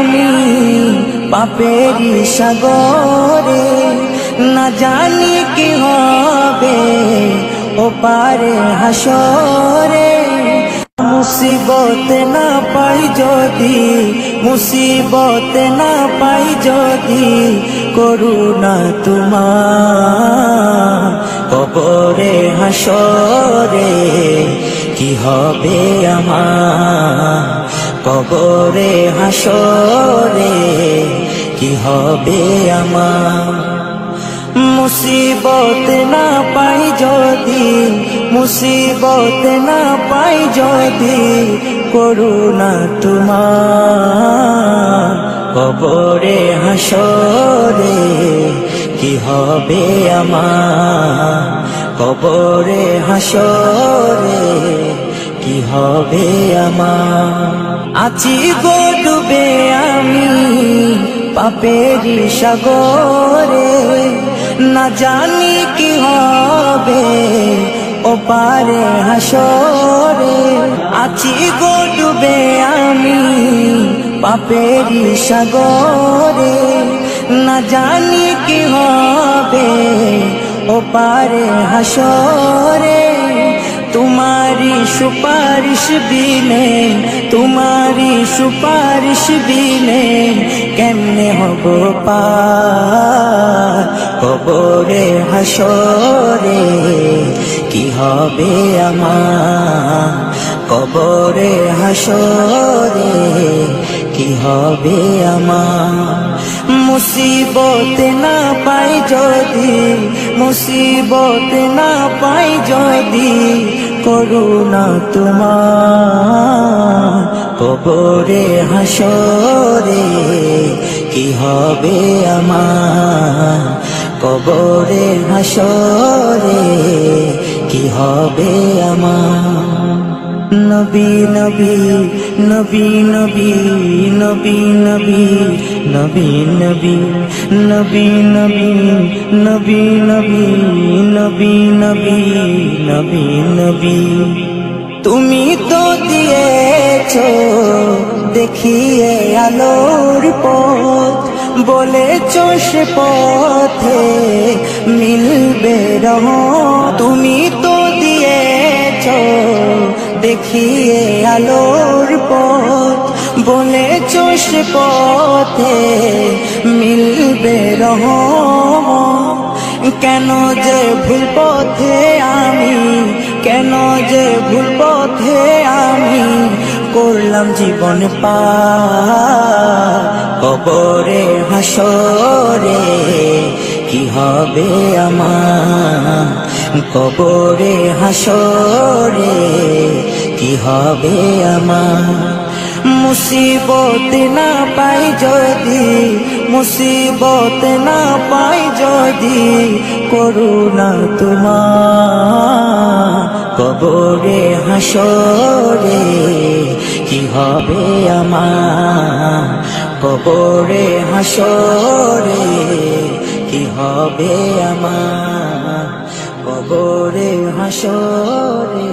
আমি পাপেরি সাগরে, না জানি কি হবে ও পারে হাসরে। মুসিবত না পাই যদি, মুসিবত না পাই যদি, করুণা তোমার কবরে হাসরে কি হবে আমার, কবরে হাসরে কি হবে আমার। মুসিবত না পাই যদি, মুসিবত না পাই যদি, করুণা তোমার কবরে হাসরে কি হবে আমার, কবরে হাসরে কি হবে আমার। আছি গো ডুবে আমি পাপেরি সাগরে, না জানি কি হবে ও পারে হাসরে। আছি গো ডুবে আমি পাপেরি সাগরে, না জানি কি হবে ও পারে হাসরে। तुम्हारी सुपारिश बिने, तुम्हारी सुपारिश बिने केमने हबो पार कबरे हासरे की हबे आमार, कबरे हासरे की हबे आमार। मुसीबत ना पाई जदि, मुसीबत ना पाई जदि, করুণা তোমার কবরে হাসরে কি হবে আমার, কবরে হাসরে কি হবে আমার। নবী নবী নবী নবী নবী নবী নবী নবী নবী নবী নবী নবী নবী নবী নবী নবী। তুমি তো দিয়েছো দেখিয়ে আলোর পথ, বলেছো সে পথে মিলবে রহমত। তুমি তো দিয়েছো দেখিয়ে আলোর পথ, বলেছো সে পথে মিলবে রহমত। কেন যে ভুল পথে আমি, কেন যে ভুল পথে আমি করলাম জীবন পার কবরে হাসরে কি হবে আমার, কবরে হাসরে কি হবে আমার। মুসিবত না পাই যদি, মুসিবত না পাই যদি, করুণা তোমার কবরে হাসরে কি হবে আমার, কবরে হাসরে কি হবে আমার, কবরে হাসরে।